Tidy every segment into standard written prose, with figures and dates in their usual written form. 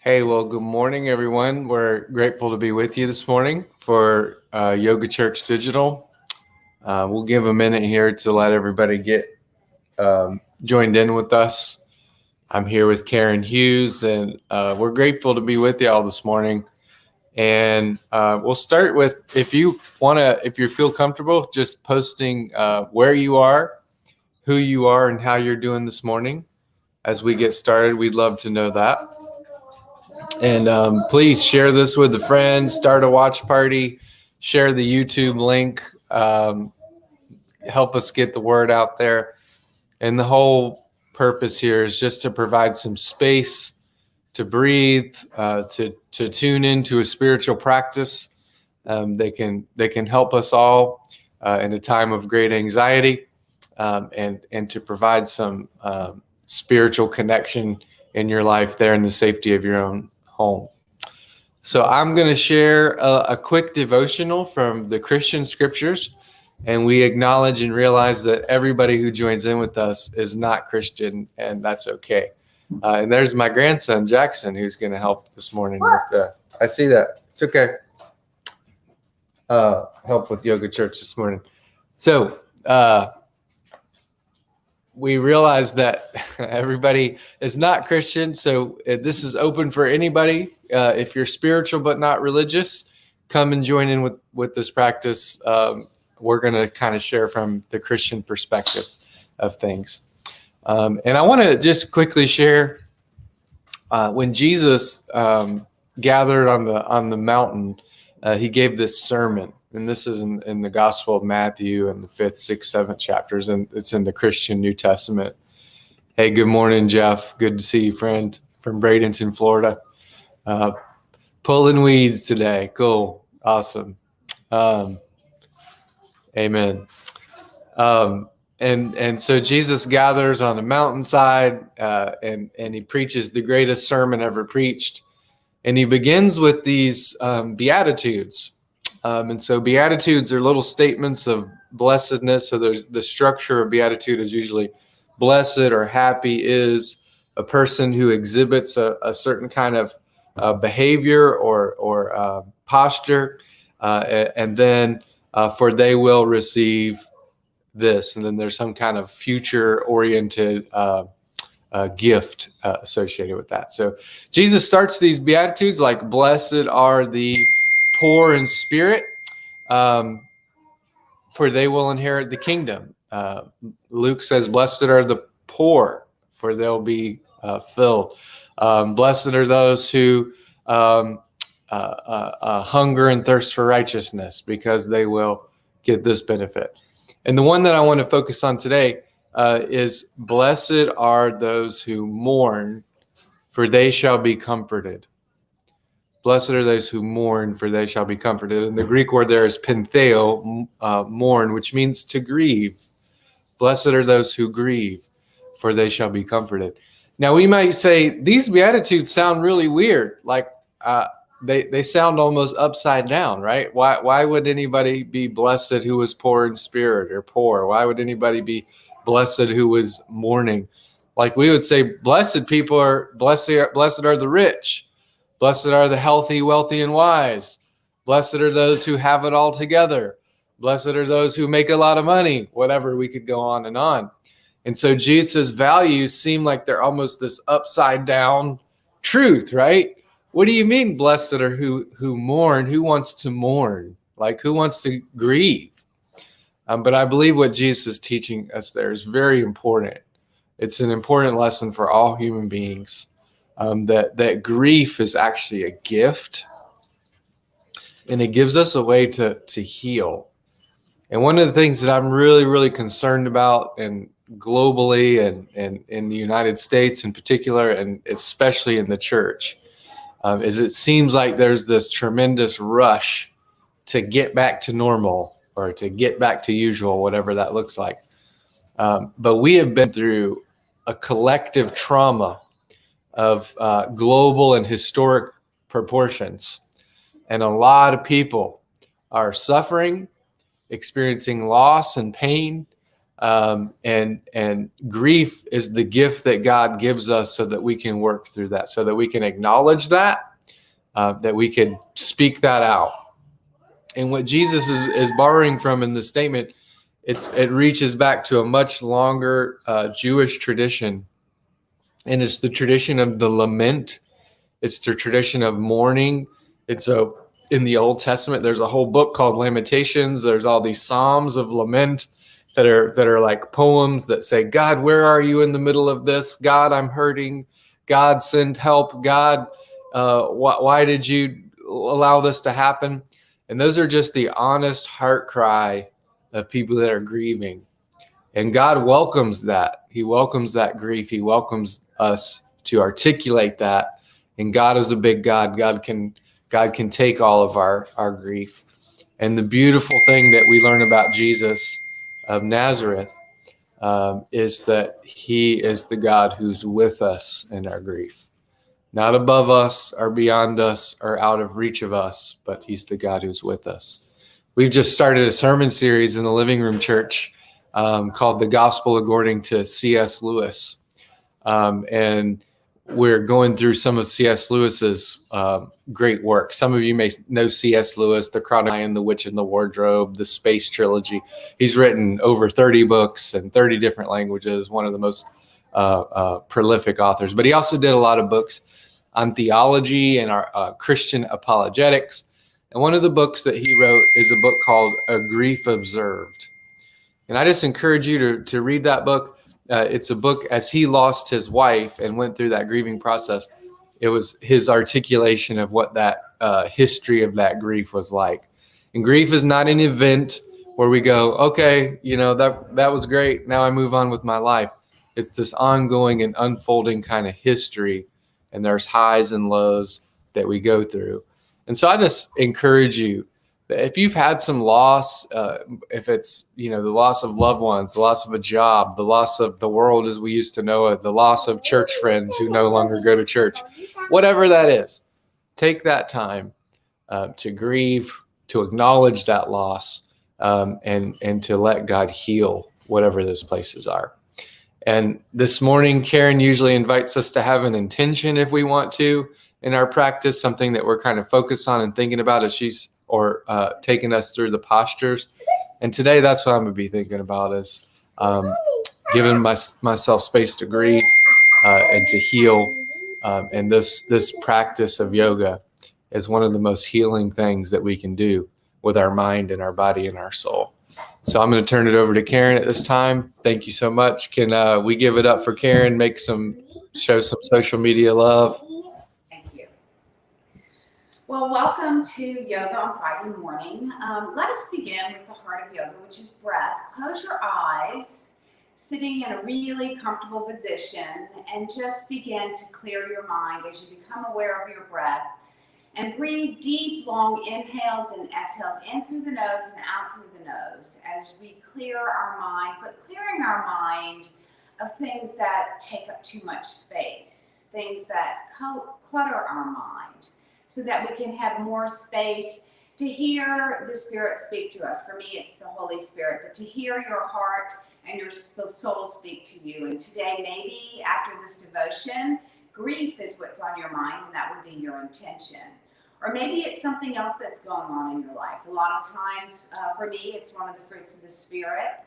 Hey, well, good morning, everyone. We're grateful to be with you this morning for Yoga Church Digital. We'll give a minute here to let everybody get joined in with us. I'm here with Karen Hughes, and we're grateful to be with you all this morning. And we'll start with, if you feel comfortable, just posting where you are, who you are, and how you're doing this morning. As we get started, we'd love to know that. And please share this with a friend, start a watch party, share the YouTube link, help us get the word out there. And the whole purpose here is just to provide some space to breathe, to tune into a spiritual practice. They can help us all in a time of great anxiety, and to provide some spiritual connection in your life there in the safety of your own home. So I'm going to share a quick devotional from the Christian scriptures, and we acknowledge and realize that everybody who joins in with us is not Christian, and that's okay. And there's my grandson, Jackson, who's going to help this morning with I see that. It's okay. Help with Yoga Church this morning. So we realize that everybody is not Christian, so this is open for anybody. If you're spiritual but not religious, come and join in with this practice. We're going to kind of share from the Christian perspective of things. And I want to just quickly share when Jesus gathered on the mountain, he gave this sermon. And this is in the Gospel of Matthew in the 5th, 6th, 7th chapters, and it's in the Christian New Testament. Hey, good morning, Jeff. Good to see you, friend, from Bradenton, Florida. Pulling weeds today. Cool. Awesome. Amen. And so Jesus gathers on a mountainside, and he preaches the greatest sermon ever preached. And he begins with these Beatitudes. And so Beatitudes are little statements of blessedness. So there's the structure of Beatitude is usually blessed or happy is a person who exhibits a certain kind of behavior or posture. And then for they will receive this. And then there's some kind of future-oriented gift associated with that. So Jesus starts these Beatitudes like, blessed are the poor in spirit, for they will inherit the kingdom. Luke says, blessed are the poor, for they'll be filled. Blessed are those who hunger and thirst for righteousness, because they will get this benefit. And the one that I want to focus on today is, blessed are those who mourn, for they shall be comforted. Blessed are those who mourn, for they shall be comforted. And the Greek word there is pentheo, mourn, which means to grieve. Blessed are those who grieve, for they shall be comforted. Now, we might say these Beatitudes sound really weird. Like they sound almost upside down, right? Why would anybody be blessed who was poor in spirit or poor? Why would anybody be blessed who was mourning? Like we would say, blessed people are blessed are the rich. Blessed are the healthy, wealthy, and wise. Blessed are those who have it all together. Blessed are those who make a lot of money. Whatever, we could go on and on. And so Jesus' values seem like they're almost this upside down truth, right? What do you mean, blessed are who mourn? Who wants to mourn? Like, who wants to grieve? But I believe what Jesus is teaching us there is very important. It's an important lesson for all human beings. That grief is actually a gift, and it gives us a way to heal. And one of the things that I'm really, really concerned about, and globally and in the United States in particular, and especially in the church, is it seems like there's this tremendous rush to get back to normal or to get back to usual, whatever that looks like. But we have been through a collective trauma of global and historic proportions. And a lot of people are suffering, experiencing loss and pain, And grief is the gift that God gives us so that we can work through that, so that we can acknowledge that, that we can speak that out. And what Jesus is borrowing from in this statement, it reaches back to a much longer Jewish tradition. And it's the tradition of the lament. It's the tradition of mourning. In the Old Testament, there's a whole book called Lamentations. There's all these psalms of lament that are like poems that say, God, where are you in the middle of this? God, I'm hurting. God, send help. God, why did you allow this to happen? And those are just the honest heart cry of people that are grieving. And God welcomes that. He welcomes that grief. He welcomes us to articulate that. And God is a big God. God can take all of our grief. And the beautiful thing that we learn about Jesus of Nazareth is that he is the God who's with us in our grief. Not above us or beyond us or out of reach of us, but he's the God who's with us. We've just started a sermon series in the Living Room Church called The Gospel According to C.S. Lewis. And we're going through some of C.S. Lewis's great work. Some of you may know C.S. Lewis, The Chronicles, The Witch and the Wardrobe, the Space Trilogy. He's written over 30 books in 30 different languages, one of the most prolific authors. But he also did a lot of books on theology and our Christian apologetics. And one of the books that he wrote is a book called A Grief Observed. And I just encourage you to read that book. It's a book as he lost his wife and went through that grieving process. It was his articulation of what that history of that grief was like. And grief is not an event where we go, okay, that was great. Now I move on with my life. It's this ongoing and unfolding kind of history. And there's highs and lows that we go through. And so I just encourage you, if you've had some loss, if it's, the loss of loved ones, the loss of a job, the loss of the world as we used to know it, the loss of church friends who no longer go to church, whatever that is, take that time to grieve, to acknowledge that loss, and to let God heal whatever those places are. And this morning, Karen usually invites us to have an intention if we want to in our practice, something that we're kind of focused on and thinking about as she's taking us through the postures. And today, that's what I'm going to be thinking about is giving myself space to grieve and to heal. And this practice of yoga is one of the most healing things that we can do with our mind and our body and our soul. So I'm going to turn it over to Karen at this time. Thank you so much. Can we give it up for Karen? Show some social media love. Thank you. Well, welcome to Yoga on Friday morning. Let us begin with the heart of yoga, which is breath. Close your eyes, sitting in a really comfortable position, and just begin to clear your mind as you become aware of your breath. And breathe deep, long inhales and exhales in through the nose and out through the nose as we clear our mind, but clearing our mind of things that take up too much space, things that clutter our mind, so that we can have more space to hear the Spirit speak to us. For me, it's the Holy Spirit, but to hear your heart and your soul speak to you. And today, maybe after this devotion, grief is what's on your mind, and that would be your intention. Or maybe it's something else that's going on in your life. A lot of times, for me, it's one of the fruits of the Spirit.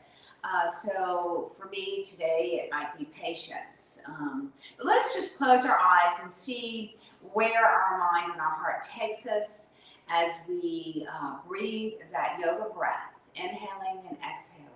So for me today, it might be patience. But let us just close our eyes and see where our mind and our heart takes us as we breathe that yoga breath, inhaling and exhaling.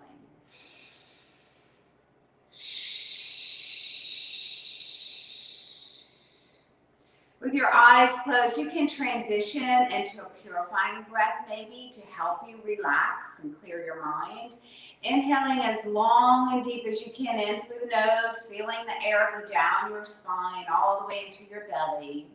With your eyes closed, you can transition into a purifying breath maybe to help you relax and clear your mind. Inhaling as long and deep as you can in through the nose, feeling the air go down your spine all the way into your belly.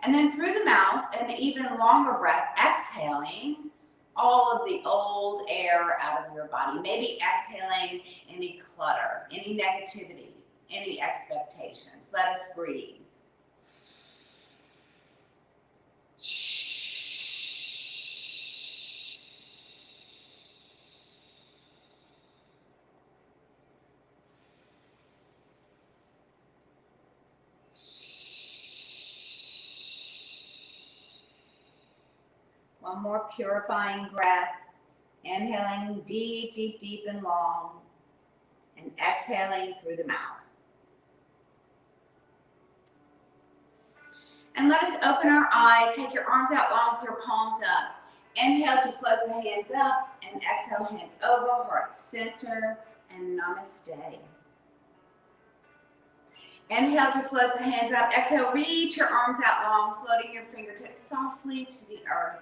And then through the mouth, an even longer breath, exhaling all of the old air out of your body. Maybe exhaling any clutter, any negativity, any expectations. Let us breathe. One more purifying breath. Inhaling deep, deep, deep and long. And exhaling through the mouth. And let us open our eyes. Take your arms out long with your palms up. Inhale to float the hands up. And exhale, hands over, heart center, and namaste. Inhale to float the hands up. Exhale, reach your arms out long, floating your fingertips softly to the earth.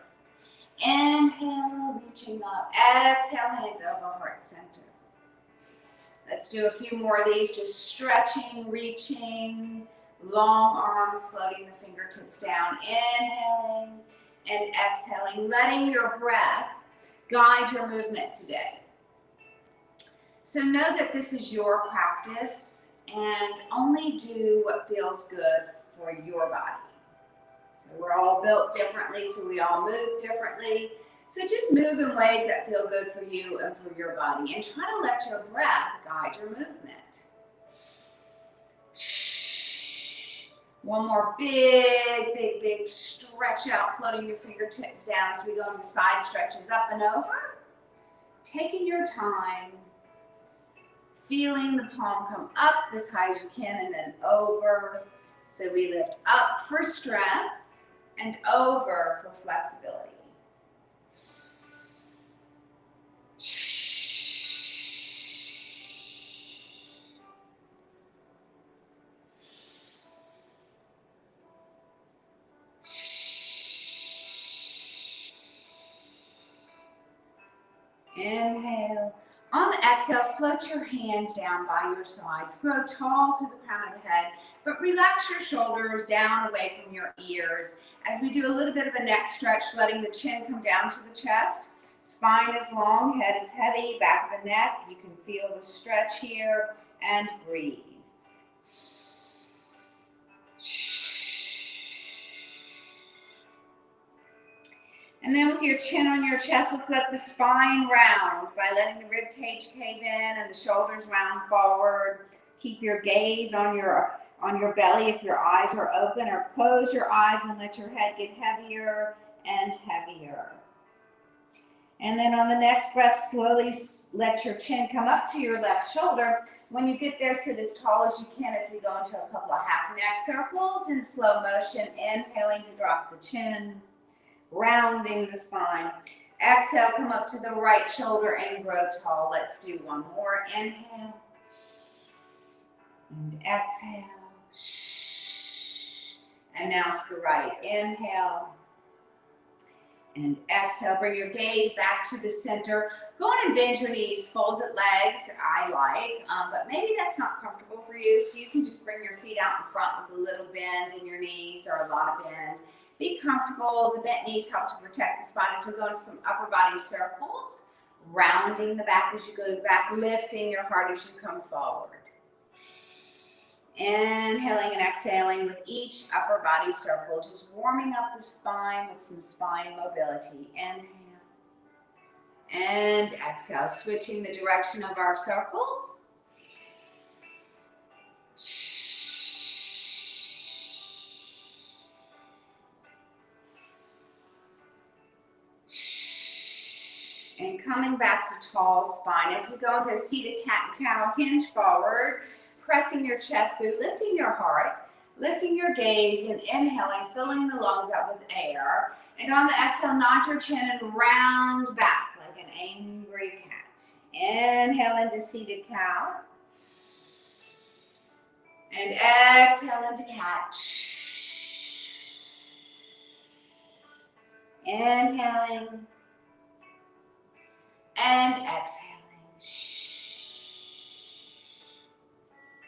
Inhale, reaching up. Exhale, hands over, heart center. Let's do a few more of these, just stretching, reaching, long arms, floating the fingertips down. Inhaling and exhaling, letting your breath guide your movement today. So know that this is your practice and only do what feels good for your body. So we're all built differently, so we all move differently. So just move in ways that feel good for you and for your body, and try to let your breath guide your movement. One more big, big, big stretch out, floating your fingertips down as we go into side stretches up and over. Taking your time, feeling the palm come up as high as you can and then over. So we lift up for strength and over for flexibility. Inhale. On the exhale, float your hands down by your sides. Grow tall through the crown of the head, but relax your shoulders down away from your ears as we do a little bit of a neck stretch, letting the chin come down to the chest. Spine is long, head is heavy, back of the neck. You can feel the stretch here and breathe. And then with your chin on your chest, let's let the spine round by letting the rib cage cave in and the shoulders round forward. Keep your gaze on your belly if your eyes are open, or close your eyes and let your head get heavier and heavier. And then on the next breath, slowly let your chin come up to your left shoulder. When you get there, sit as tall as you can as we go into a couple of half neck circles in slow motion, inhaling to drop the chin, rounding the spine. Exhale, come up to the right shoulder and grow tall. Let's do one more. Inhale and exhale. And now to the right. Inhale and exhale. Bring your gaze back to the center. Go on and bend your knees, folded legs, I like, but maybe that's not comfortable for you, so you can just bring your feet out in front with a little bend in your knees or a lot of bend. Be comfortable. The bent knees help to protect the spine as we go into some upper body circles, rounding the back as you go to the back, lifting your heart as you come forward. Inhaling and exhaling with each upper body circle, just warming up the spine with some spine mobility. Inhale and exhale, switching the direction of our circles. And coming back to tall spine as we go into a seated cat and cow, hinge forward, pressing your chest through, lifting your heart, lifting your gaze, and inhaling, filling the lungs up with air. And on the exhale, nod your chin and round back like an angry cat. Inhale into seated cow. And exhale into cat. Inhaling and exhaling.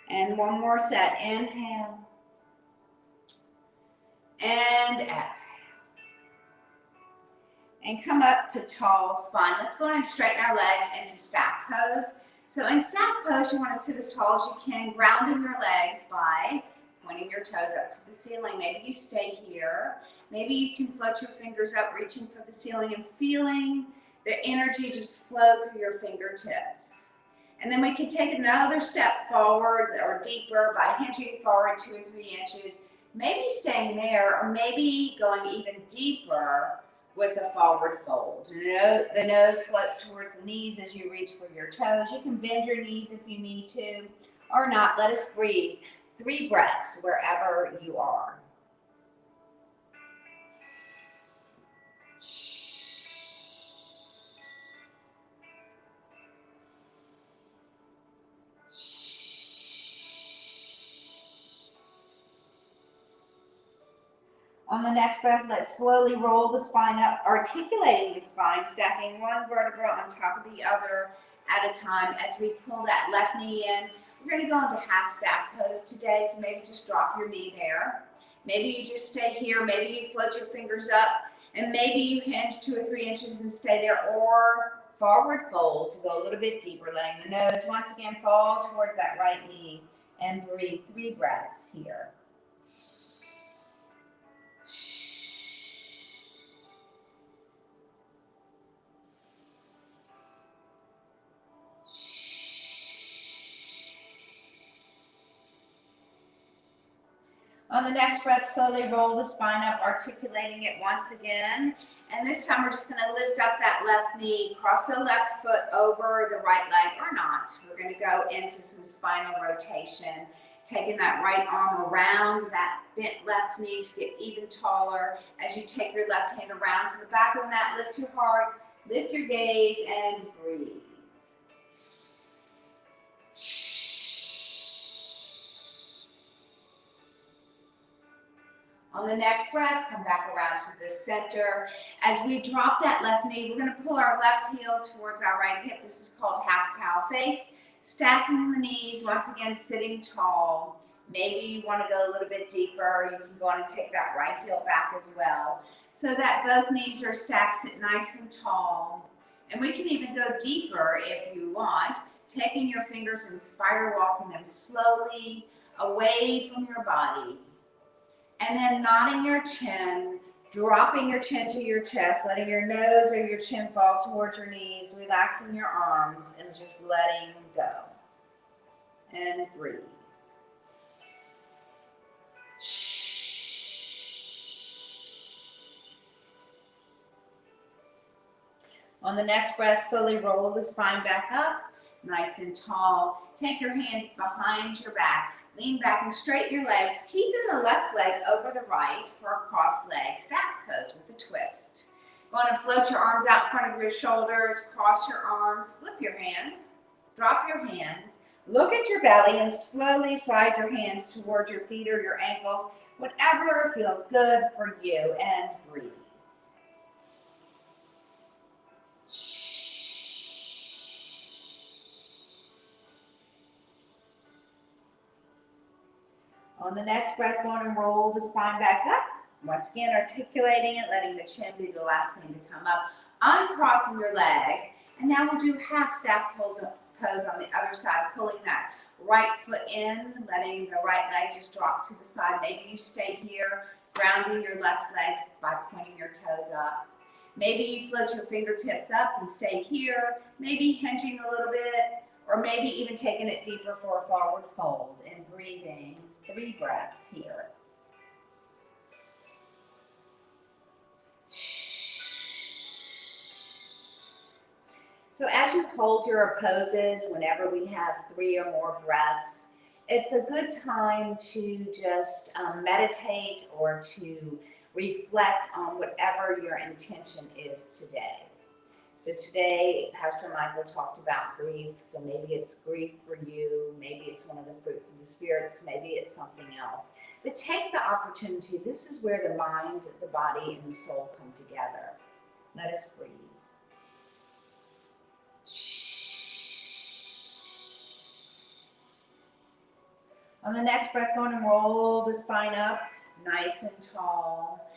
And one more set. Inhale and exhale. And come up to tall spine. Let's go ahead and straighten our legs into stack pose. So in stack pose, you want to sit as tall as you can, grounding your legs by pointing your toes up to the ceiling. Maybe you stay here. Maybe you can float your fingers up, reaching for the ceiling and feeling the energy just flow through your fingertips. And then we can take another step forward or deeper by hinging forward 2 or 3 inches, maybe staying there, or maybe going even deeper with a forward fold. The nose floats towards the knees as you reach for your toes. You can bend your knees if you need to or not. Let us breathe. 3 breaths wherever you are. On the next breath, let's slowly roll the spine up, articulating the spine, stacking one vertebra on top of the other at a time as we pull that left knee in. We're going to go into half staff pose today, so maybe just drop your knee there. Maybe you just stay here. Maybe you float your fingers up, and maybe you hinge 2 or 3 inches and stay there, or forward fold to go a little bit deeper, letting the nose once again fall towards that right knee, and breathe 3 breaths here. On the next breath, slowly roll the spine up, articulating it once again. And this time we're just going to lift up that left knee, cross the left foot over the right leg or not. We're going to go into some spinal rotation, taking that right arm around that bent left knee to get even taller. As you take your left hand around to the back of the mat, lift your heart, lift your gaze, and breathe. On the next breath, come back around to the center. As we drop that left knee, we're going to pull our left heel towards our right hip. This is called half cow face. Stacking the knees, once again sitting tall. Maybe you want to go a little bit deeper. You can go on and take that right heel back as well, so that both knees are stacked, sit nice and tall. And we can even go deeper if you want, taking your fingers and spider walking them slowly away from your body. And then nodding your chin, dropping your chin to your chest, letting your nose or your chin fall towards your knees, relaxing your arms, and just letting go. And breathe. On the next breath, slowly roll the spine back up, nice and tall. Take your hands behind your back. Lean back and straighten your legs, keeping the left leg over the right for a cross leg staff pose with a twist. Go on and float your arms out in front of your shoulders, cross your arms, flip your hands, drop your hands, look at your belly, and slowly slide your hands towards your feet or your ankles, whatever feels good for you, and breathe. On the next breath, go on and roll the spine back up. Once again, articulating it, letting the chin be the last thing to come up. Uncrossing your legs. And now we'll do half staff pose on the other side, pulling that right foot in, letting the right leg just drop to the side. Maybe you stay here, grounding your left leg by pointing your toes up. Maybe you float your fingertips up and stay here, maybe hinging a little bit, or maybe even taking it deeper for a forward fold and breathing. 3 breaths here. So as you hold your poses, whenever we have 3 or more breaths, it's a good time to just meditate or to reflect on whatever your intention is today. So today, Pastor Michael talked about grief. So maybe it's grief for you. Maybe it's one of the fruits of the spirits. Maybe it's something else. But take the opportunity. This is where the mind, the body, and the soul come together. Let us breathe. On the next breath, go on and roll the spine up, nice and tall.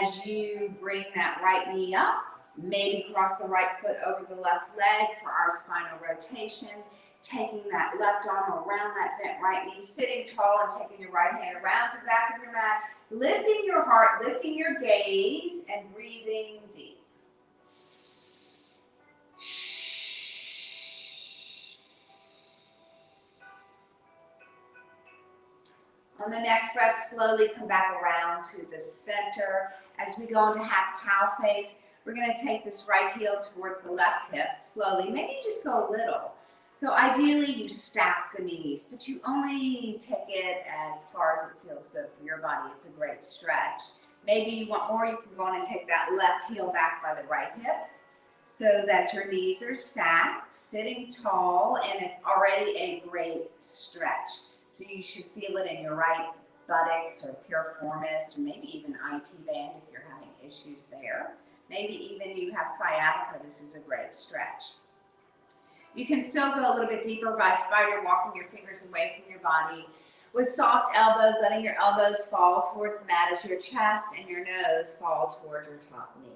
As you bring that right knee up, maybe cross the right foot over the left leg for our spinal rotation. Taking that left arm around that bent right knee, sitting tall and taking your right hand around to the back of your mat. Lifting your heart, lifting your gaze, and breathing deep. On the next breath, slowly come back around to the center As we go into half cow face, we're going to take this right heel towards the left hip slowly. Maybe just go a little. So ideally you stack the knees, but you only take it as far as it feels good for your body. It's a great stretch. Maybe you want more, you can go on and take that left heel back by the right hip so that your knees are stacked, sitting tall, and it's already a great stretch. So you should feel it in your right buttocks or piriformis, or maybe even IT band if you're having issues there. Maybe even you have sciatica, this is a great stretch. You can still go a little bit deeper by spider walking your fingers away from your body with soft elbows, letting your elbows fall towards the mat as your chest and your nose fall towards your top knee.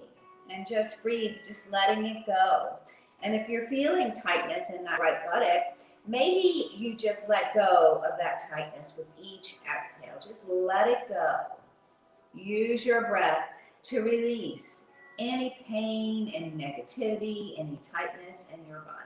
And just breathe, just letting it go. And if you're feeling tightness in that right buttock, maybe you just let go of that tightness with each exhale. Just let it go. Use your breath to release any pain, any negativity, any tightness in your body.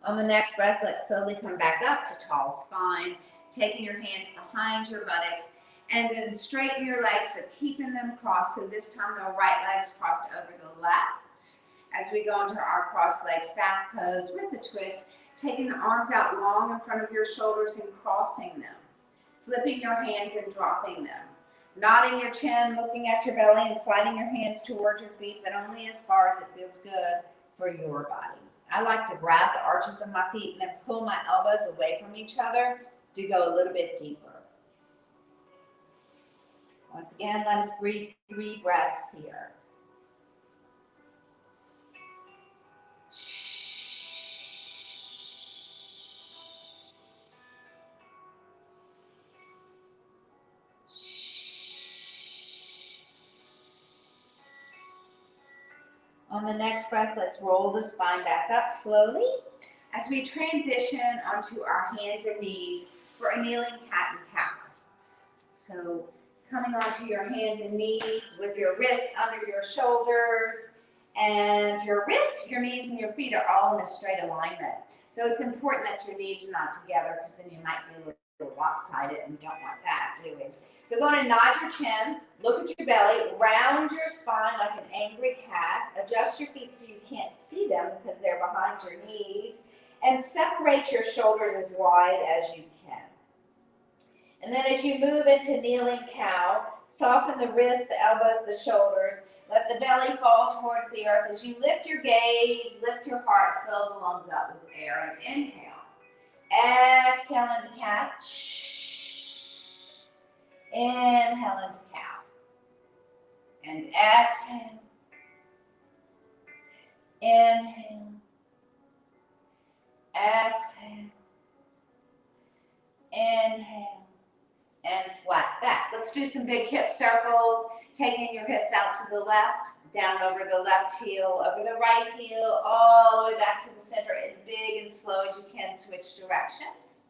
On the next breath, let's slowly come back up to tall spine, taking your hands behind your buttocks, and then straighten your legs, but keeping them crossed. So this time the right leg's crossed over the left. As we go into our cross-leg staff pose with a twist, taking the arms out long in front of your shoulders and crossing them, flipping your hands and dropping them, nodding your chin, looking at your belly, and sliding your hands towards your feet, but only as far as it feels good for your body. I like to grab the arches of my feet and then pull my elbows away from each other to go a little bit deeper. Once again, let us breathe 3 breaths here. On the next breath, let's roll the spine back up slowly as we transition onto our hands and knees for a kneeling cat and cow. So coming onto your hands and knees with your wrist under your shoulders, and your wrist, your knees, and your feet are all in a straight alignment. So it's important that your knees are not together, because then you might be a little lopsided, and don't want that, do we? So go ahead and nod your chin, look at your belly, round your spine like an angry cat, adjust your feet so you can't see them because they're behind your knees, and separate your shoulders as wide as you can. And then as you move into kneeling cow, soften the wrists, the elbows, the shoulders, let the belly fall towards the earth. As you lift your gaze, lift your heart, fill the lungs up with air, and inhale. Exhale into cat. Inhale into cow. And exhale. Inhale. Exhale. Inhale. And flat back. Let's do some big hip circles, taking your hips out to the left, down over the left heel, over the right heel, all the way back to the center, as big and slow as you can. Switch directions.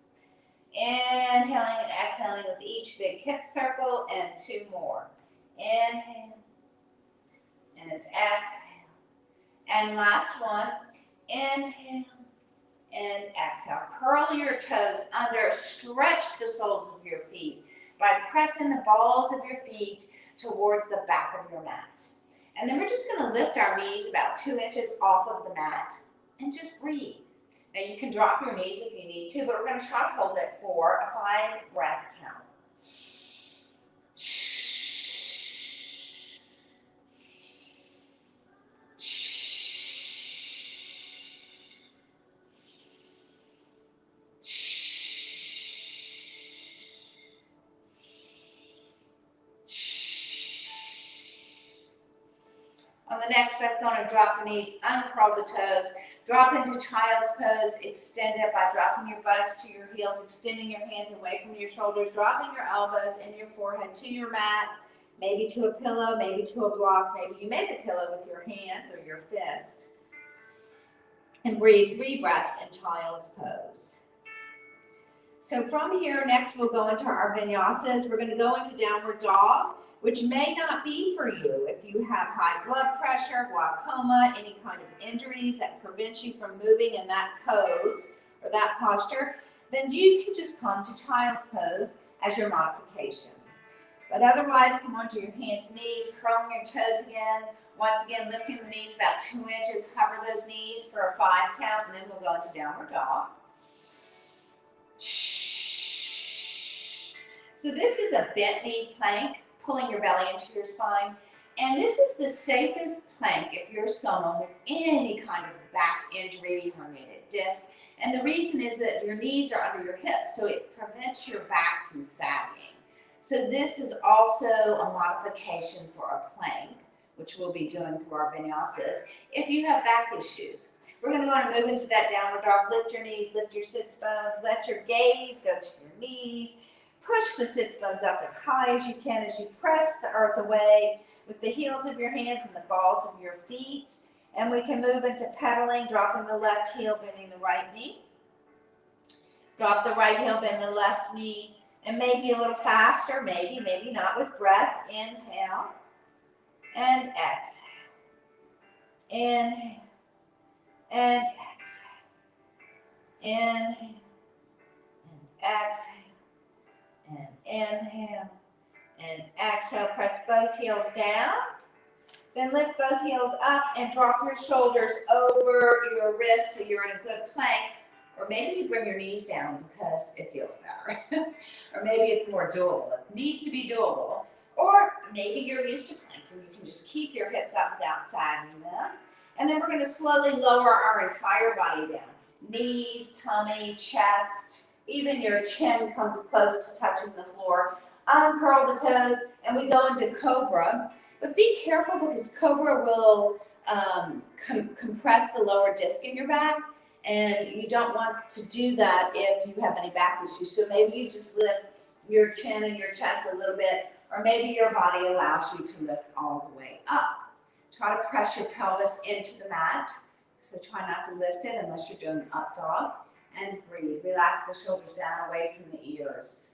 Inhaling and exhaling with each big hip circle, and 2 more. Inhale and exhale. And last one. Inhale and exhale. Curl your toes under, stretch the soles of your feet by pressing the balls of your feet towards the back of your mat. And then we're just going to lift our knees about 2 inches off of the mat and just breathe. Now you can drop your knees if you need to, but we're going to try to hold it for a 5-breath count. On the next breath, go and drop the knees, uncurl the toes, drop into child's pose, extend it by dropping your buttocks to your heels, extending your hands away from your shoulders, dropping your elbows and your forehead to your mat, maybe to a pillow, maybe to a block, maybe you make a pillow with your hands or your fist. And breathe 3 breaths in child's pose. So from here, next we'll go into our vinyasas. We're going to go into downward dog. which may not be for you if you have high blood pressure, glaucoma, any kind of injuries that prevent you from moving in that pose or that posture, then you can just come to child's pose as your modification. But otherwise, come onto your hands, knees, curling your toes again. Once again, lifting the knees about 2 inches, hover those knees for a 5 count, and then we'll go into downward dog. So this is a bent knee plank, pulling your belly into your spine. And this is the safest plank if you're someone with any kind of back injury, herniated disc. And the reason is that your knees are under your hips, so it prevents your back from sagging. So this is also a modification for a plank, which we'll be doing through our vinyasas, if you have back issues. We're going to go and move into that downward dog. Lift your knees, lift your sits bones, let your gaze go to your knees. Push the sits bones up as high as you can as you press the earth away with the heels of your hands and the balls of your feet. And we can move into pedaling, dropping the left heel, bending the right knee. Drop the right heel, bend the left knee, and maybe a little faster, maybe not, with breath. Inhale and exhale. Inhale and exhale. Inhale and exhale. And inhale and exhale. Press both heels down. Then lift both heels up and drop your shoulders over your wrists so you're in a good plank. Or maybe you bring your knees down because it feels better. Or maybe it's more doable. It needs to be doable. Or maybe you're used to planks and you can just keep your hips up without sagging them. And then we're going to slowly lower our entire body down. Knees, tummy, chest, even your chin comes close to touching the floor. Uncurl the toes and we go into cobra. But be careful because cobra will compress the lower disc in your back. And you don't want to do that if you have any back issues. So maybe you just lift your chin and your chest a little bit, or maybe your body allows you to lift all the way up. Try to press your pelvis into the mat. So try not to lift it unless you're doing up dog. And breathe. Relax the shoulders down away from the ears.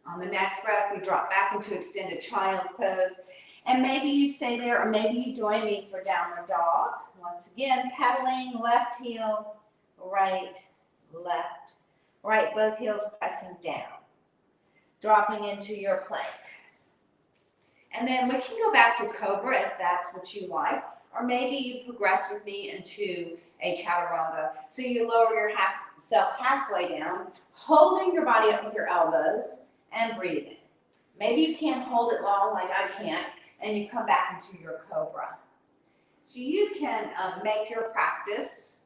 On the next breath, we drop back into extended child's pose. And maybe you stay there, or maybe you join me for downward dog. Once again, pedaling, left heel, right, left, right, both heels pressing down. Dropping into your plank. And then we can go back to cobra if that's what you like. Or maybe you progress with me into a chaturanga. So you lower yourself halfway down, holding your body up with your elbows and breathing. Maybe you can't hold it long like I can't, and you come back into your cobra. So you can make your practice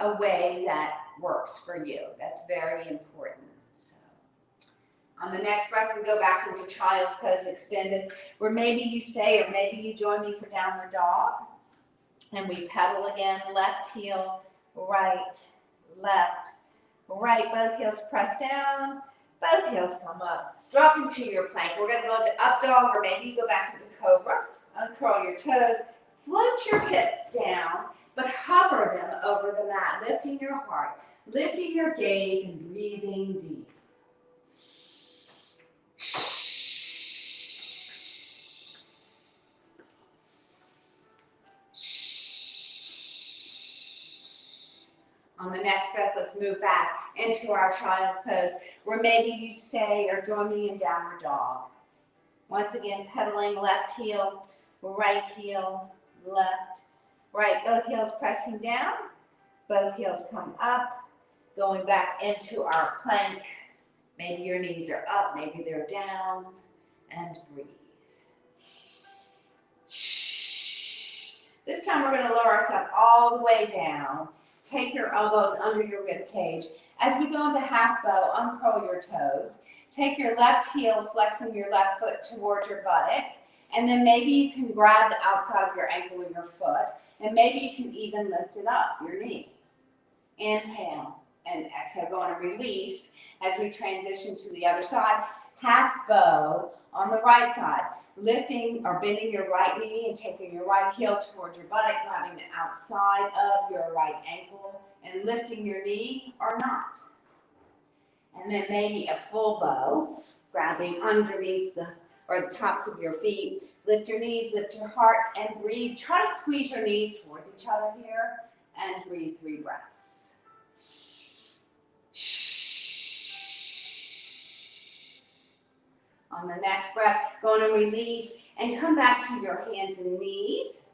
a way that works for you. That's very important. So on the next breath, we go back into child's pose extended, where maybe you stay or maybe you join me for downward dog. And we pedal again, left heel, right, left, right. Both heels press down, both heels come up. Drop into your plank. We're going to go into up dog, or maybe you go back into cobra. Uncurl your toes, float your hips down, but hover them over the mat, lifting your heart, lifting your gaze, and breathing deep. On the next breath, let's move back into our child's pose, where maybe you stay or join me in downward dog. Once again, pedaling, left heel, left, right. Both heels pressing down, both heels come up, going back into our plank. Maybe your knees are up, maybe they're down, and breathe. This time we're going to lower ourselves all the way down. Take your elbows under your rib cage. As we go into half bow, uncurl your toes. Take your left heel, flexing your left foot towards your buttock. And then maybe you can grab the outside of your ankle and your foot. And maybe you can even lift it up, your knee. Inhale and exhale. Go on and release as we transition to the other side. Half bow on the right side. Lifting or bending your right knee and taking your right heel towards your buttock, grabbing the outside of your right ankle and lifting your knee or not. And then maybe a full bow, grabbing underneath the tops of your feet. Lift your knees, lift your heart, and breathe. Try to squeeze your knees towards each other here, and breathe 3 breaths. On the next breath, go on and release, and come back to your hands and knees.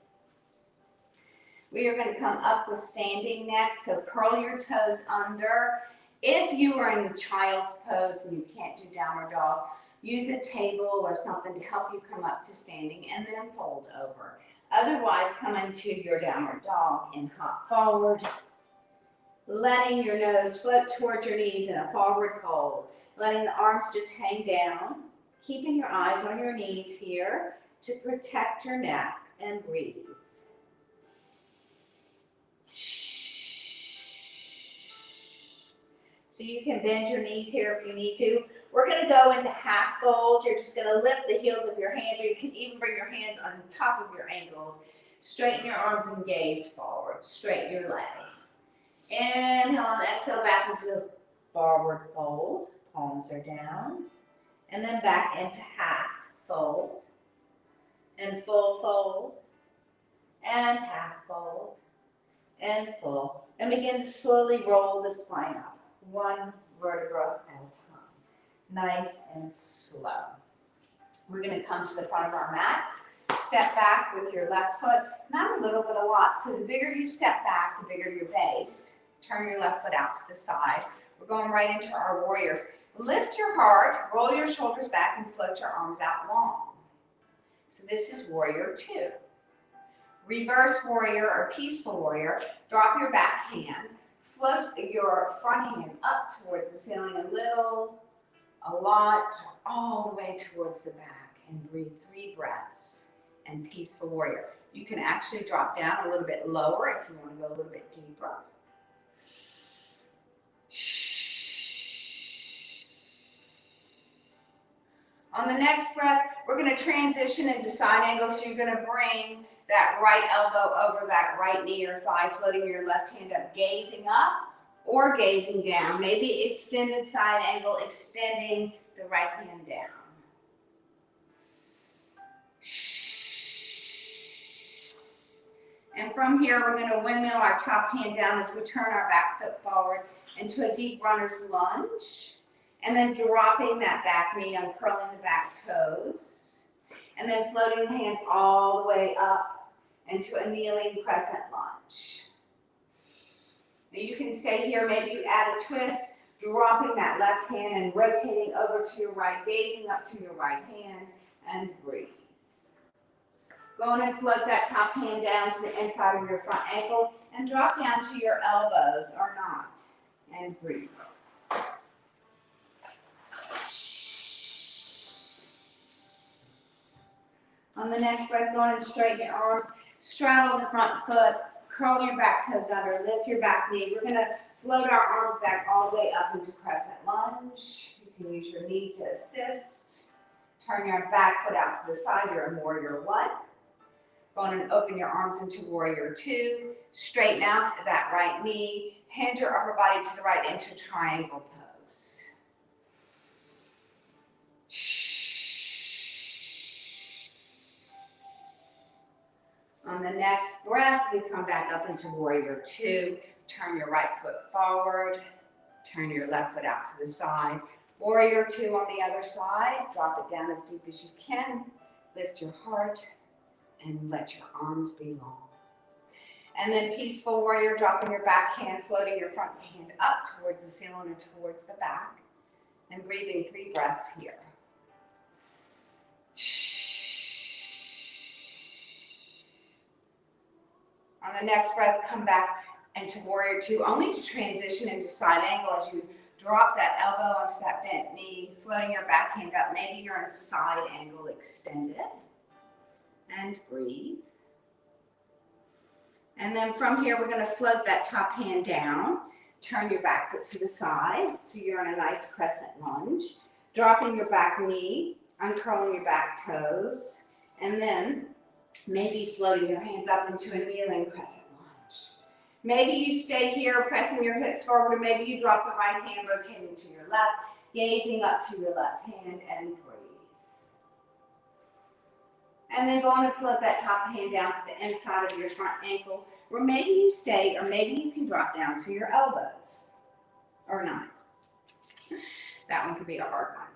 We are going to come up to standing next, so curl your toes under. If you are in child's pose and you can't do downward dog, use a table or something to help you come up to standing, and then fold over. Otherwise, come into your downward dog and hop forward, letting your nose float towards your knees in a forward fold, letting the arms just hang down, keeping your eyes on your knees here to protect your neck, and breathe. So you can bend your knees here if you need to. We're going to go into half fold. You're just going to lift the heels of your hands, or you can even bring your hands on top of your ankles. Straighten your arms and gaze forward. Straighten your legs. Inhale and exhale back into forward fold. Palms are down. And then back into half fold. And full fold. And half fold. And full. And begin to slowly roll the spine up. 1 vertebra at a time. Nice and slow. We're going to come to the front of our mats. Step back with your left foot, not a little, but a lot. So the bigger you step back, the bigger your base. Turn your left foot out to the side. We're going right into our warriors. Lift your heart, roll your shoulders back, and float your arms out long. So this is warrior 2. Reverse warrior or peaceful warrior. Drop your back hand. Float your front hand up towards the ceiling a little, a lot, all the way towards the back, and breathe 3 breaths, and peaceful warrior. You can actually drop down a little bit lower if you want to go a little bit deeper. On the next breath, we're going to transition into side angle, so you're going to bring that right elbow over that right knee or thigh, floating your left hand up, gazing up or gazing down. Maybe extended side angle, extending the right hand down. And from here, we're going to windmill our top hand down as we turn our back foot forward into a deep runner's lunge. And then dropping that back knee, uncurling the back toes. And then floating the hands all the way up into a kneeling crescent lunge. Now you can stay here. Maybe you add a twist, dropping that left hand and rotating over to your right, gazing up to your right hand, and breathe. Go on and float that top hand down to the inside of your front ankle and drop down to your elbows or not, and breathe. On the next breath, go on and straighten your arms, straddle the front foot, curl your back toes under, lift your back knee. We're going to float our arms back all the way up into crescent lunge. You can use your knee to assist. Turn your back foot out to the side. You're in warrior 1. Go on and open your arms into warrior 2. Straighten out that right knee. Hand your upper body to the right into triangle pose. On the next breath, we come back up into warrior 2. Turn your right foot forward. Turn your left foot out to the side. Warrior 2 on the other side. Drop it down as deep as you can. Lift your heart and let your arms be long. And then peaceful warrior, dropping your back hand, floating your front hand up towards the ceiling and towards the back. And breathing 3 breaths here. On the next breath, come back into warrior 2, only to transition into side angle as you drop that elbow onto that bent knee, floating your back hand up. Maybe you're in side angle extended. And breathe. And then from here, we're going to float that top hand down. Turn your back foot to the side, so you're in a nice crescent lunge. Dropping your back knee, uncurling your back toes, and then maybe floating your hands up into a kneeling crescent lunge. Maybe you stay here pressing your hips forward, or maybe you drop the right hand, rotating to your left, gazing up to your left hand, and breathe. And then go on and float that top hand down to the inside of your front ankle, where maybe you stay, or maybe you can drop down to your elbows, or not. That one could be a hard one.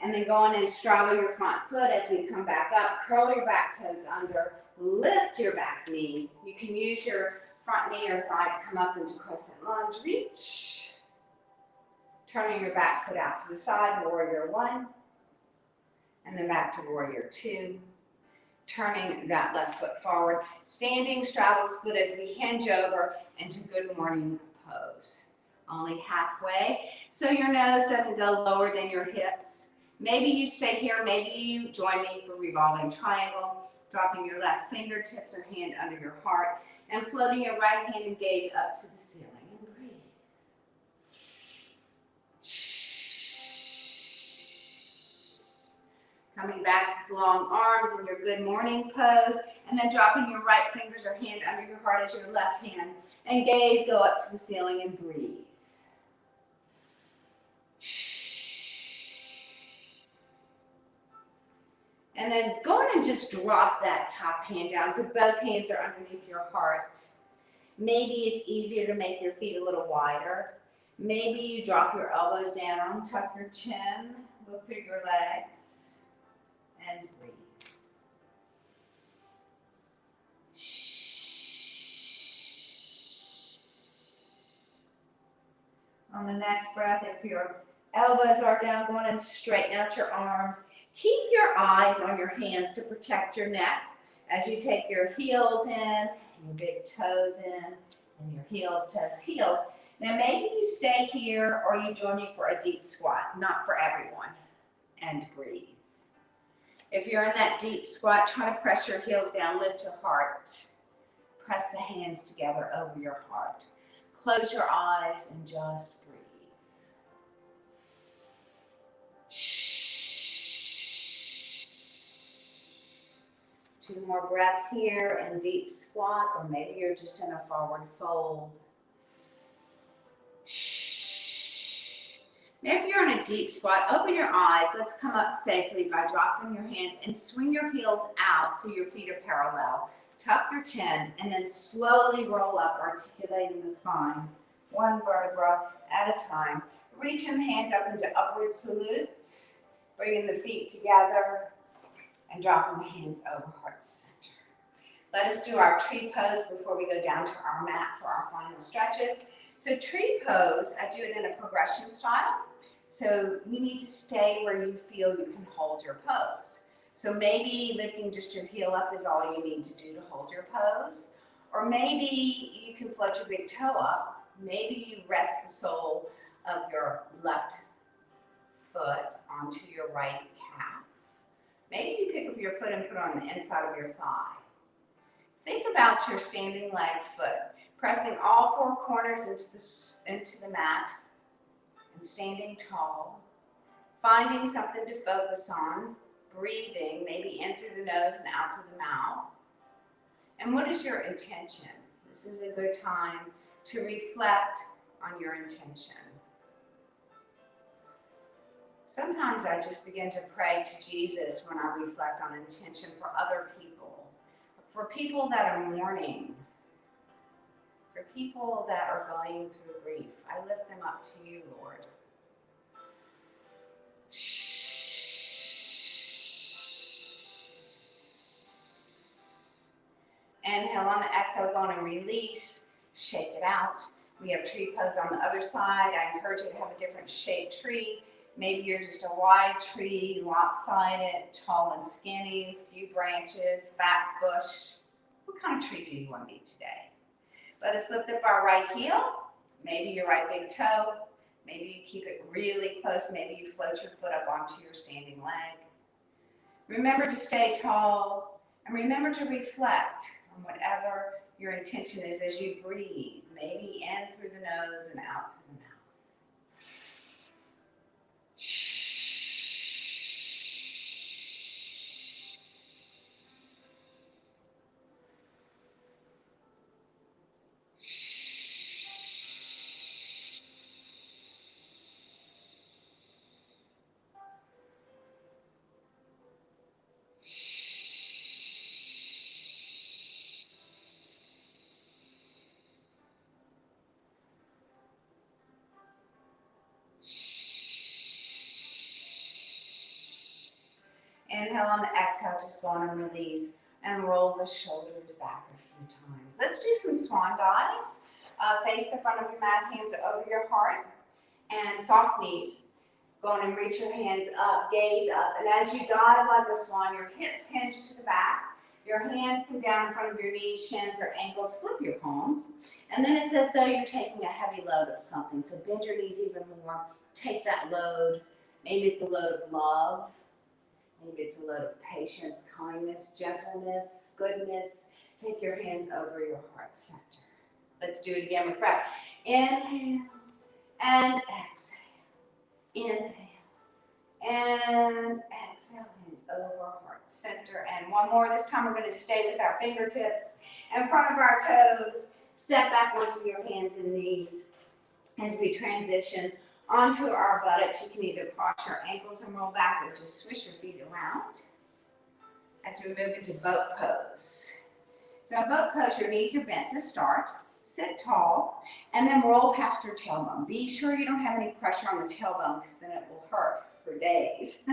And then go on and straddle your front foot as we come back up. Curl your back toes under. Lift your back knee. You can use your front knee or thigh to come up into crescent lunge. Reach. Turning your back foot out to the side, warrior one. And then back to warrior two. Turning that left foot forward. Standing straddle split as we hinge over into good morning pose. Only halfway, so your nose doesn't go lower than your hips. Maybe you stay here, maybe you join me for revolving triangle, dropping your left fingertips or hand under your heart, and floating your right hand and gaze up to the ceiling, and breathe. Coming back with long arms in your good morning pose, and then dropping your right fingers or hand under your heart as your left hand, and gaze go up to the ceiling and breathe. And then go on and just drop that top hand down so both hands are underneath your heart. Maybe it's easier to make your feet a little wider. Maybe you drop your elbows down, tuck your chin, look through your legs, and breathe. On the next breath, if your elbows are down, go on and straighten out your arms. Keep your eyes on your hands to protect your neck as you take your heels in, and your big toes in, and your heels, toes, heels. Now maybe you stay here or you join me for a deep squat, not for everyone, and breathe. If you're in that deep squat, try to press your heels down, lift your heart. Press the hands together over your heart. Close your eyes and just breathe. 2 more breaths here in deep squat, or maybe you're just in a forward fold. Now if you're in a deep squat, open your eyes. Let's come up safely by dropping your hands and swing your heels out so your feet are parallel. Tuck your chin and then slowly roll up, articulating the spine, 1 vertebra at a time. Reaching the hands up into upward salute, bringing the feet together and dropping the hands over heart center. Let us do our tree pose before we go down to our mat for our final stretches. So tree pose, I do it in a progression style. So you need to stay where you feel you can hold your pose. So maybe lifting just your heel up is all you need to do to hold your pose. Or maybe you can float your big toe up. Maybe you rest the sole of your left foot onto your right calf. Maybe you pick up your foot and put it on the inside of your thigh. Think about your standing leg foot, pressing all 4 corners into the mat and standing tall, finding something to focus on, breathing, maybe in through the nose and out through the mouth. And what is your intention? This is a good time to reflect on your intention. Sometimes I just begin to pray to Jesus when I reflect on intention for other people, for people that are mourning, for people that are going through grief. I lift them up to you, Lord. Inhale on the exhale, go on and release, shake it out. We have tree pose on the other side. I encourage you to have a different shaped tree. Maybe you're just a wide tree, lopsided, tall and skinny, few branches, fat bush. What kind of tree do you want to be today? Let us lift up our right heel, maybe your right big toe. Maybe you keep it really close. Maybe you float your foot up onto your standing leg. Remember to stay tall and remember to reflect on whatever your intention is as you breathe. Maybe in through the nose and out through the mouth. Inhale on the exhale, just go on and release. And roll the shoulders back a few times. Let's do some swan dives. Face the front of your mat, hands over your heart, and soft knees. Go on and reach your hands up, gaze up. And as you dive like a swan, your hips hinge to the back. Your hands come down in front of your knees, shins, or ankles. Flip your palms. And then it's as though you're taking a heavy load of something. So bend your knees even more. Take that load. Maybe it's a load of love. Maybe it's a load of patience, kindness, gentleness, goodness. Take your hands over your heart center. Let's do it again with breath. Inhale and exhale. Inhale and exhale. Hands over heart center. And one more. This time we're going to stay with our fingertips in front of our toes. Step back onto your hands and knees as we transition onto our buttocks. You can either cross your ankles and roll back or just swish your feet around as we move into boat pose. So in boat pose, your knees are bent to start. Sit tall and then roll past your tailbone. Be sure you don't have any pressure on the tailbone because then it will hurt for days.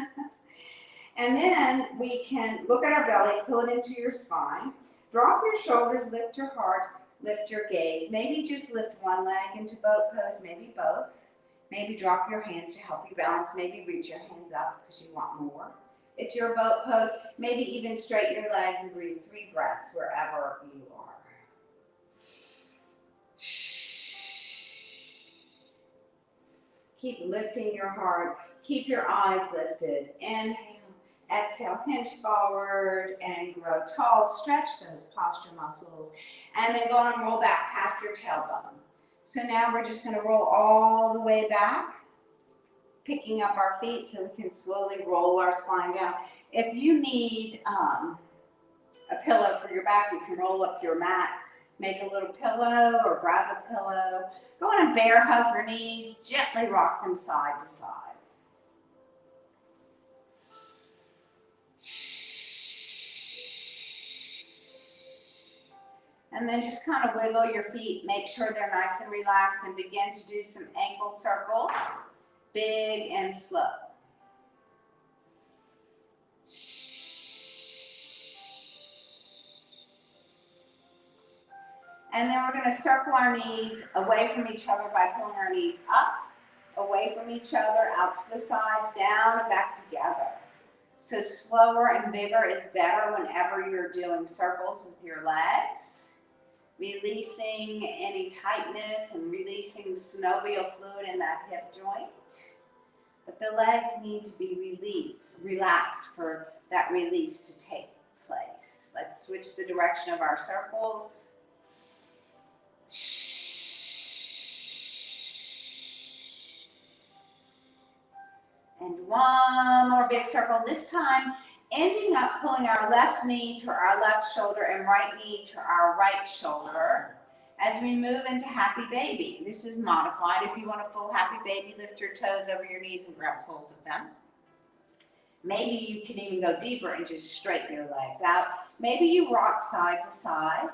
And then we can look at our belly, pull it into your spine. Drop your shoulders, lift your heart, lift your gaze. Maybe just lift one leg into boat pose, maybe both. Maybe drop your hands to help you balance. Maybe reach your hands up because you want more. It's your boat pose. Maybe even straighten your legs and breathe 3 breaths wherever you are. Keep lifting your heart. Keep your eyes lifted. Inhale, exhale, hinge forward and grow tall. Stretch those posture muscles. And then go on and roll back past your tailbone. So now we're just going to roll all the way back, picking up our feet so we can slowly roll our spine down. If you need a pillow for your back, you can roll up your mat, make a little pillow or grab a pillow. Go on and bear hug your knees, gently rock them side to side. And then just kind of wiggle your feet, make sure they're nice and relaxed, and begin to do some ankle circles, big and slow. And then we're going to circle our knees away from each other by pulling our knees up, away from each other, out to the sides, down and back together. So slower and bigger is better whenever you're doing circles with your legs. Releasing any tightness and releasing synovial fluid in that hip joint. But the legs need to be relaxed for that release to take place. Let's switch the direction of our circles. And one more big circle, this time ending up pulling our left knee to our left shoulder and right knee to our right shoulder as we move into happy baby. This is modified. If you want a full happy baby, lift your toes over your knees and grab hold of them. Maybe you can even go deeper and just straighten your legs out. Maybe you rock side to side.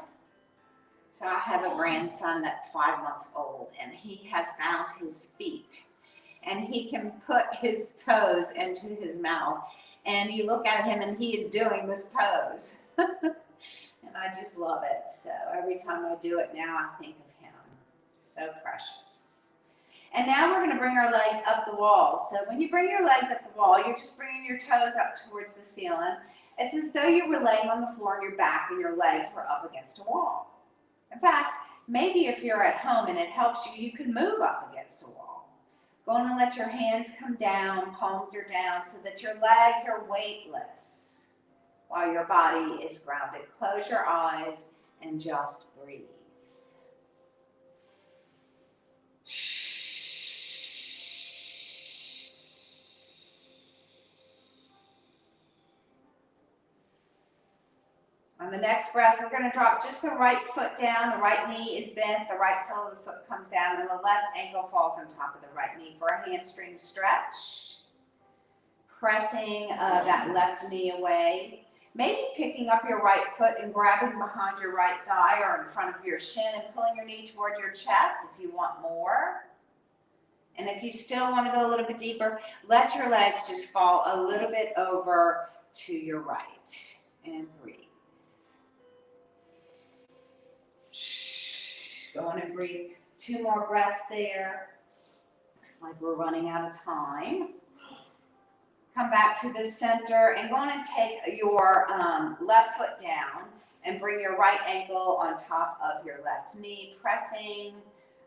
So I have a grandson that's 5 months old, and he has found his feet. And he can put his toes into his mouth. And you look at him and he is doing this pose. And I just love it. So every time I do it now, I think of him. So precious. And now we're going to bring our legs up the wall. So when you bring your legs up the wall, you're just bringing your toes up towards the ceiling. It's as though you were laying on the floor on your back and your legs were up against a wall. In fact, maybe if you're at home and it helps you, you can move up against a wall. Go on and let your hands come down, palms are down, so that your legs are weightless while your body is grounded. Close your eyes and just breathe. On the next breath, we're going to drop just the right foot down. The right knee is bent. The right sole of the foot comes down, and the left ankle falls on top of the right knee for a hamstring stretch. Pressing that left knee away. Maybe picking up your right foot and grabbing behind your right thigh or in front of your shin and pulling your knee toward your chest if you want more. And if you still want to go a little bit deeper, let your legs just fall a little bit over to your right. And breathe. Go on and breathe 2 more breaths there. Looks like we're running out of time. Come back to the center and go on and take your left foot down and bring your right ankle on top of your left knee, pressing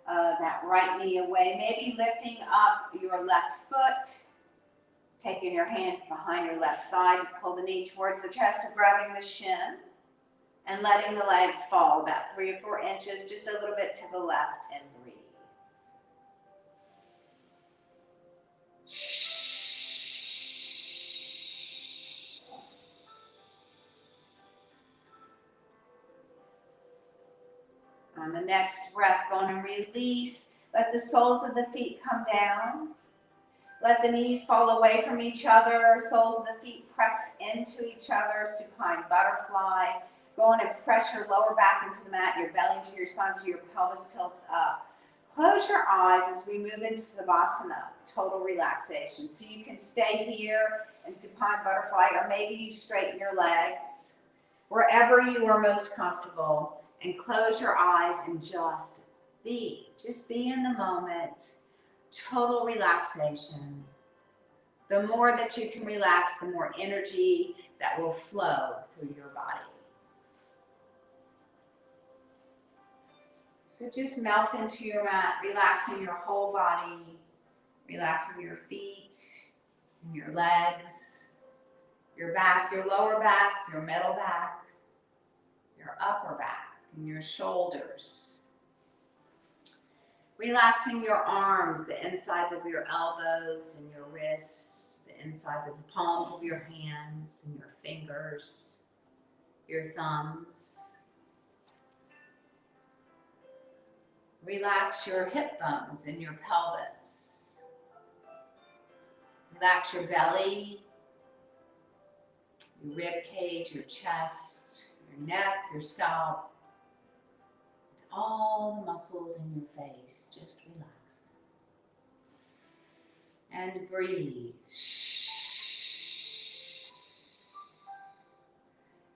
that right knee away, maybe lifting up your left foot, taking your hands behind your left thigh to pull the knee towards the chest or grabbing the shin and letting the legs fall about 3 or 4 inches, just a little bit to the left, and breathe. On the next breath, go on and release. Let the soles of the feet come down. Let the knees fall away from each other. Soles of the feet press into each other. Supine butterfly. Go on and press your lower back into the mat, your belly into your spine so your pelvis tilts up. Close your eyes as we move into Savasana, total relaxation. So you can stay here in supine butterfly, or maybe you straighten your legs, wherever you are most comfortable, and close your eyes and just be. Just be in the moment. Total relaxation. The more that you can relax, the more energy that will flow through your body. So just melt into your mat, relaxing your whole body, relaxing your feet and your legs, your back, your lower back, your middle back, your upper back, and your shoulders. Relaxing your arms, the insides of your elbows and your wrists, the insides of the palms of your hands and your fingers, your thumbs. Relax your hip bones and your pelvis. Relax your belly, your rib cage, your chest, your neck, your scalp. All the muscles in your face, just relax them. And breathe.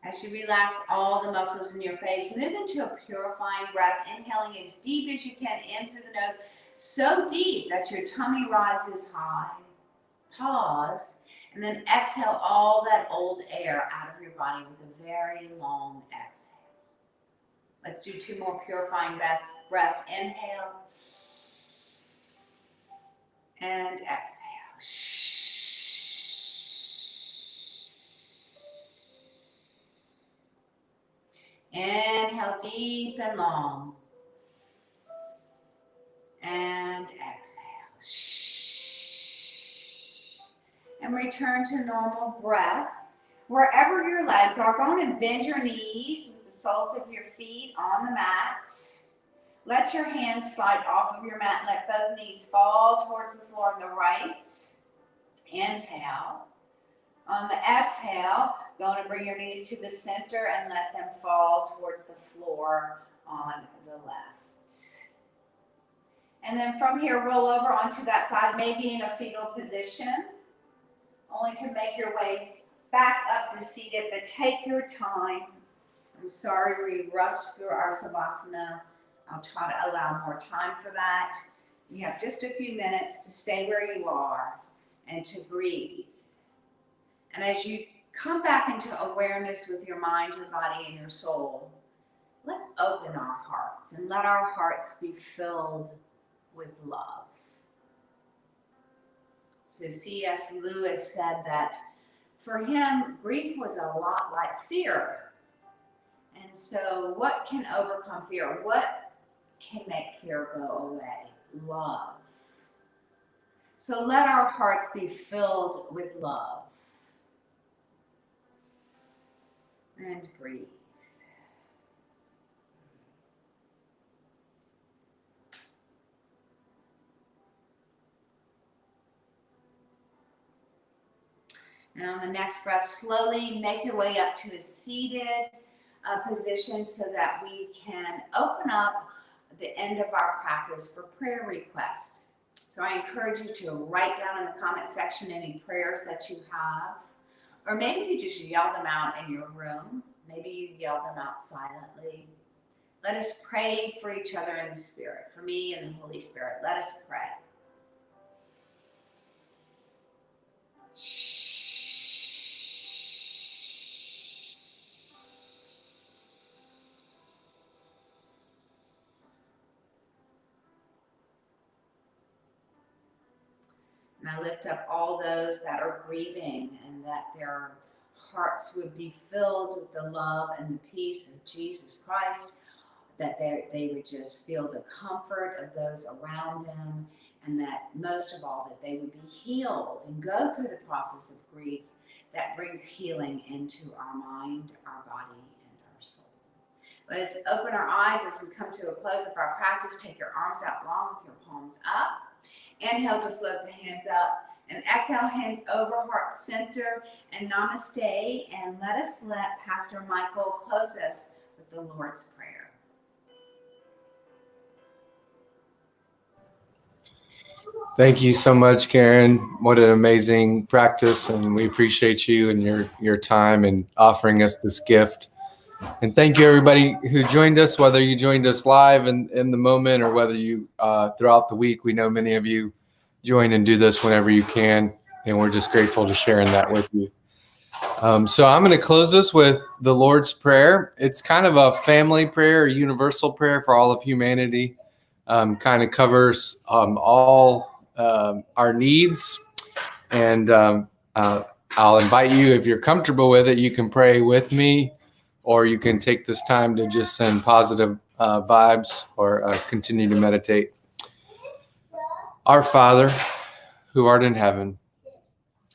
As you relax all the muscles in your face, move into a purifying breath, inhaling as deep as you can in through the nose, so deep that your tummy rises high. Pause, and then exhale all that old air out of your body with a very long exhale. Let's do 2 more purifying breaths. Inhale and exhale. Inhale deep and long. And exhale. And return to normal breath. Wherever your legs are, go on and bend your knees with the soles of your feet on the mat. Let your hands slide off of your mat. Let both knees fall towards the floor on the right. Inhale. On the exhale, go on and bring your knees to the center and let them fall towards the floor on the left. And then from here, roll over onto that side, maybe in a fetal position, only to make your way back up to seated, but take your time. I'm sorry we rushed through our Savasana. I'll try to allow more time for that. You have just a few minutes to stay where you are and to breathe. And as you come back into awareness with your mind, your body, and your soul, let's open our hearts and let our hearts be filled with love. So C.S. Lewis said that for him, grief was a lot like fear. And so what can overcome fear? What can make fear go away? Love. So let our hearts be filled with love. And breathe. And on the next breath, slowly make your way up to a seated position so that we can open up the end of our practice for prayer requests. So I encourage you to write down in the comment section any prayers that you have, Or maybe you just yell them out in your room. Maybe you yell them out silently. Let us pray for each other in the Spirit, for me and the Holy Spirit. Let us pray. And I lift up all those that are grieving, and that their hearts would be filled with the love and the peace of Jesus Christ, that they would just feel the comfort of those around them, and that most of all, that they would be healed and go through the process of grief that brings healing into our mind, our body, and our soul. Let us open our eyes as we come to a close of our practice. Take your arms out long with your palms up. Inhale to float the hands up, and exhale, hands over heart center, and namaste. And let Pastor Michael close us with the Lord's Prayer. Thank you so much, Karen. What an amazing practice, and we appreciate you and your time and offering us this gift. And thank you, everybody who joined us, whether you joined us live in the moment or whether you throughout the week. We know many of you join and do this whenever you can, and we're just grateful to sharing that with you. So I'm going to close this with the Lord's Prayer. It's kind of a family prayer, a universal prayer for all of humanity. Kind of covers all our needs. And I'll invite you, if you're comfortable with it, you can pray with me, or you can take this time to just send positive vibes or continue to meditate. Our Father, who art in heaven,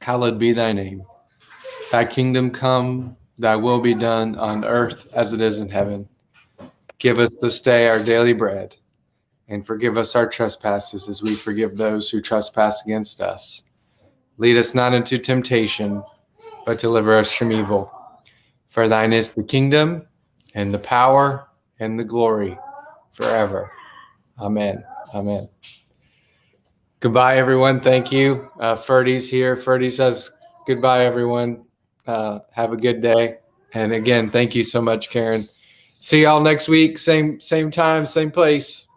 hallowed be thy name. Thy kingdom come, thy will be done on earth as it is in heaven. Give us this day our daily bread, and forgive us our trespasses as we forgive those who trespass against us. Lead us not into temptation, but deliver us from evil. For thine is the kingdom, and the power, and the glory, forever. Amen. Amen. Goodbye, everyone. Thank you. Ferdy's here. Ferdy says goodbye, everyone. Have a good day. And again, thank you so much, Karen. See y'all next week. Same time, same place.